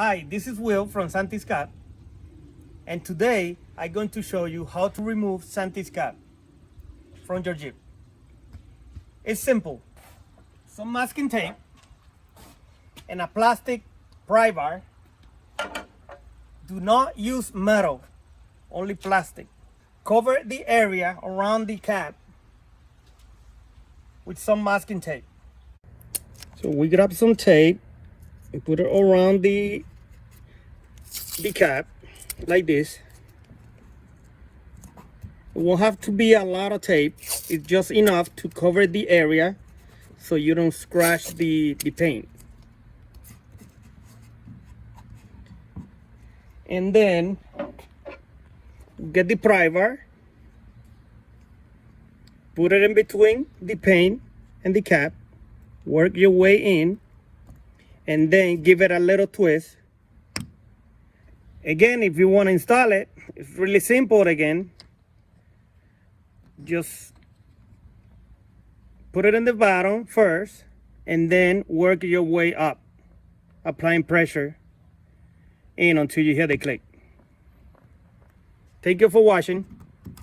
Hi, this is Will from SANTI'S cap, and today I'm going to show you how to remove SANTI'S cap from your Jeep. It's simple. Some masking tape and a plastic pry bar. Do not use metal, only plastic. Cover the area around the cap with some masking tape. So we grab some tape and put it around the cap like this. It won't have to be a lot of tape. It's just enough to cover the area so you don't scratch the paint. And then get the pry bar, put it in between the paint and the cap, work your way in, and then give it a little twist. Again, if you want to install it, it's really simple again. Just put it in the bottom first and then work your way up, applying pressure in until you hear the click. Thank you for watching.